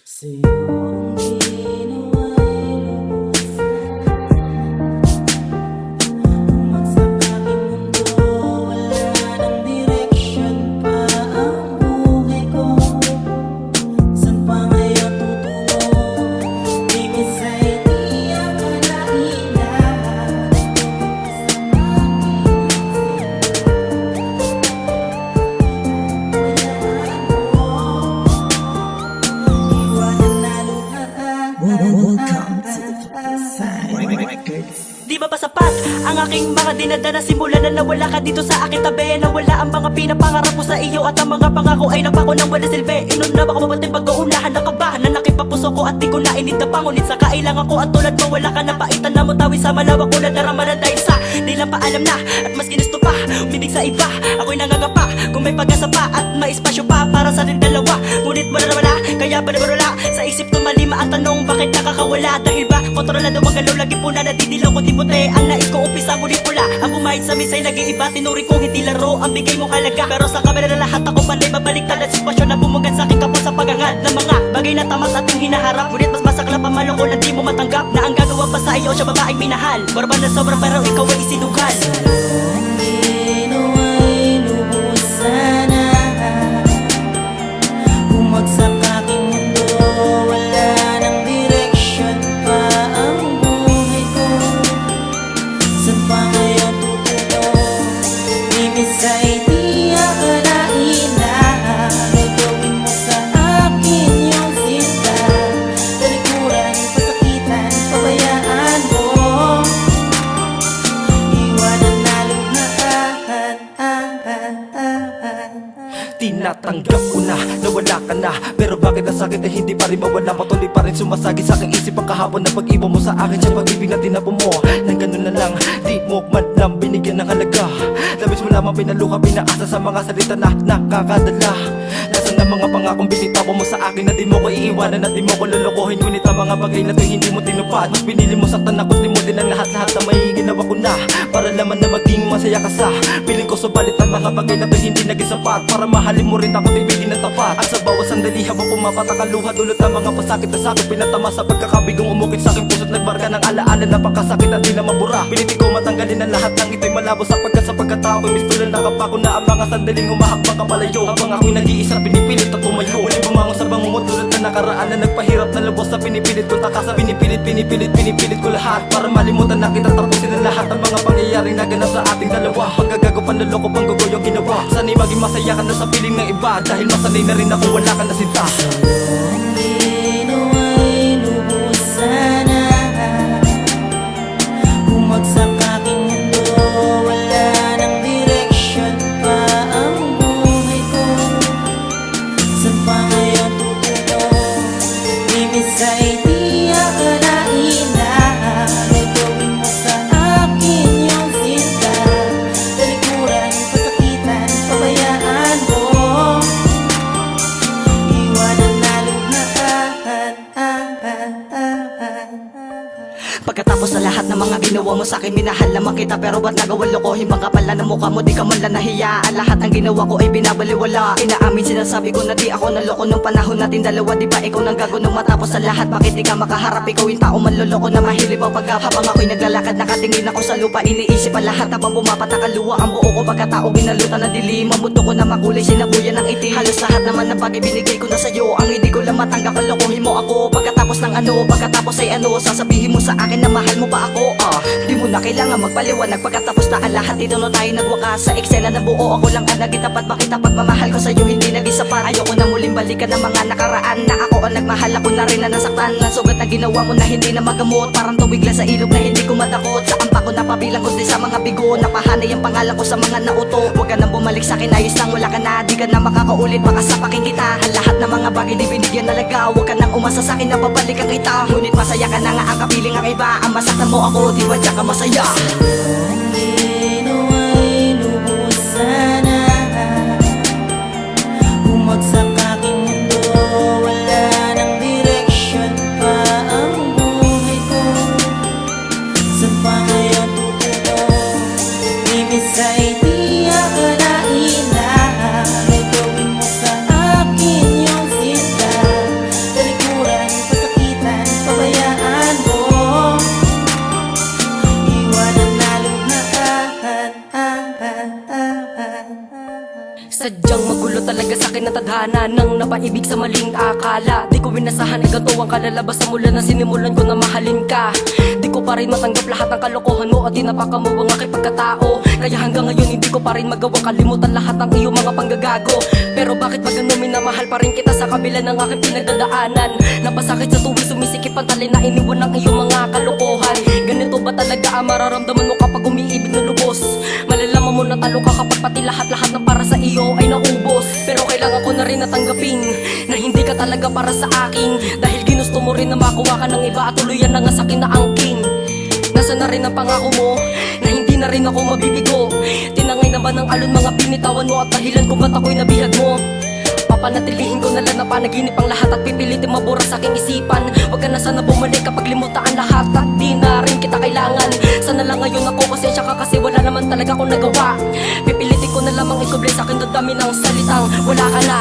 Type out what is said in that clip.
Sa'yo ang ginawa'y lubusan. Bumagsak aking mundo, wala ng direksyon pa ang buhay ko. Saan pa ngayon tutungo? Di minsan di akalain Welcome to the side. Di ba ba sapat ang aking mga dinadana? Simula na nawala ka dito sa aking tabi. Nawala ang mga pinapangarap ko sa iyo at ang mga pangako ay napako ng wala silbi. Inuna ba ko mabuting pag-uunahan ng kabahan na nakipapuso ko at di ko na initapang. Ngunit sa kailangan ko at tulad mo wala ka na paitan na mutawi sa malawak ko na darama na dahil sa di lang paalam na at mas ginusto pa umibig sa iba. Ako'y nangangapa kung may pag-asa pa at may espasyo pa para sa ating dalawa. Ngunit wala na wala, kaya ba na wala sa isip ko malima ang tanong bakit nakakawala. Dahil ba kontrolado ang galaw lagi po na nadidilaw ko di puti. Ang nais ko umpisa ngunit pula ang bumahid sa misay nag-iiba. Tinuri kong hindi laro ang bigay mo halaga. Pero sa kamera na lahat ako panay babaliktad at sitwasyon na bumugad sa aking kapos sa paghangad ng mga bagay na tamat ating hinaharap. Ngunit mas masaklap ang maloko na di mo matanggap na ang gagawa pa sa iyo siya babaeng minahal. Barba na sobra pero ikaw ay isinugal. Ang ginawa'y lubusan na. Bumagsak aking mundo, wala ng direksyon pa ang buhay ko. Saan pa ngayon tutungo? Di minsan di akalain na gagawin mo sa akin yung sinta. Talikuran, pasakitan, pabayaan mo. Iwanan na luhaan. Tinatanggap ko na nawala ka na. Pero bakit ang sakit ay hindi pa rin mawala? Patuloy pa rin sumasagi sa aking isip ang kahapon na pag-iwan mo sa akin. Siyang pag-ibig na tinapon mo nang ganun na lang, di mo man lang binigyan ng halaga. Labis mo lamang pinaluha, pinaasa sa mga salita na nakakadala. Nasaan na mga pangakong binitawan mo sa akin na di mo ko iiwanan at di mo ko lulukohin. Ngunit ang mga bagay na to hindi mo tinupad. Mas pinili mo saktan ako't limutin ang lahat-lahat na may ginawa ko na para laman na maging masaya ka sa piling ko. Subalit ang mga bagay na to hindi naging sapat para mahalin mo rin ako't ibigin ng tapat. At sa bawat sandali habang pumapatak ang luha, dulot ang mga pasakit na sakit pinatama sa pagkakabigong umukit sa aking puso't nagbarka ng alaala na pagkasakit at di na mabura. Piniti ko matanggalin ang lahat ng ito'y malabo sa pagkatao ko'y mistulan nakapako na ang mga sandaling humahakbang kapalayo. Habang ako'y nag-iisa pinipilit at tumayo, muling bumangon sa bangungot tulad na nakaraan na nagpahirap na lubos sa pinipilit ko takasan. Pinipilit ko lahat para malimutan na kita, tapusin ang lahat ng mga pangyayaring naganap sa ating dalawa. Pagkagago, panloloko, panggugulo ginawa. Sana'y maging masaya ka na sa piling ng iba dahil masanay na rin ako wala ka na sinta. Ang ginawa'y lubusan na. Bumagsak aking mundo, wala ng direksyon pa ang buhay ko. Saan pa ngayon tutungo? Di minsan di akalain na gagawin mo sa akin yung sinta. Talikuran, pasakitan, pabayaan mo. Iwanan na luhaan. Pagkatapos sa lahat ng mga ginawa mo sa akin, minahal naman kita. Pero ba't nagawa lokohin bang kapal na mukha mo? Di ka man lang nahiya. Ang lahat ng ginawa ko ay binabaliwala. Inaamin sinasabi ko na di ako naloko nung panahon natin dalawa. Di ba ikaw nang gago nung matapos sa lahat? Bakit di ka makaharap? Ikaw yung tao manloloko na mahilip ang pagkap. Habang ako'y naglalakad nakatingin ako sa lupa, iniisip ang lahat habang pumapatak ang luha. Ang buo ko pagkatao ginalutan ng dilim. Ang mundo ko na makulay sinabuyan ng itim. Halos lahat naman ng bagay binigay ko na sa'yo. Ang hindi ko lang matanggap ang lokohin mo ako. Pagkatapos ng ano, pagkatapos ay ano, sasabihin mo sa akin na mahal mo pa ako. Di mo na kailangan magpaliwanag. Pagkatapos na ang lahat, dito na tayo nagwakas. Sa eksena ng buo, ako lang ang naging tapat. Bakit ang pagmamahal ko sa'yo hindi naging sapat? Ayoko na muling balikan ng mga nakaraan na ako ang nagmahal. Ako na rin na nasaktan ng sugat na ginawa mo na hindi na magamot. Parang tubig lang sa ilog na hindi ko madakot. Sa ampa ko napabilang kundi sa mga bigo. Napahanay ang pangalan ko sa mga nauto. Huwag ka nang bumalik sa'kin, ayos lang wala ka na. Di ka na makakaulit, baka sapakin kita. Ang lahat ng mga bagay di binigyan nalaga. Huwag ka nang umasa sa'kin na babalikan kita. Ngunit masaya ka na nga ang kapiling ang iba. Ang masaktan mo ako, di ba diyan ka masaya? Ang ginawa'y lubusan na. Bumagsak aking mundo, wala ng direksyon pa ang buhay ko. Saan pa ngayon tutungo? Di minsan di akalain na gagawin mo sa akin yung sinta. Talikuran, tadhana nang napaibig sa maling akala. Di ko winasahan ay ganito ang kalalabas sa mula na sinimulan ko na mahalin ka. Di ko pa rin matanggap lahat ng kalokohan mo at tinapaka mo ang aking pagkatao. Kaya hanggang ngayon hindi ko pa rin magawang kalimutan lahat ng iyong mga panggagago. Pero bakit ba ganun minamahal pa rin kita sa kabila ng aking pinagdadaanan? Napasakit sa tuwing sumisikip ang tali na iniwan ng iyong mga kalokohan. Ganito ba talaga ang mararamdaman mo kapag umiibig na lubos? Malalaman mo na talo ka kapag pati lahat-lahat ng para sa iyo ay naubos. Pero kailangan ko na rin natanggapin na hindi ka talaga para sa akin, dahil ginusto mo rin na makuha ka ng iba at tuluyan na nga sa akin na angkin. Nasaan na rin ang pangako mo na hindi na rin ako mabibigo? Tinangay naman ng alon mga binitawan mo at dahilan kung ba't ako'y nabihag mo. Papanatilihin ko na lang na panaginip ang lahat at pipilitin mabura sa aking isipan. Huwag ka na sana bumalik kapag limutaan lahat at di na rin kita kailangan. Sana lang ngayon ako pasensya ka kasi wala naman talaga akong nagawa. Pipilitin ko na lamang ikuble sa akin dami ng salitang wala ka na.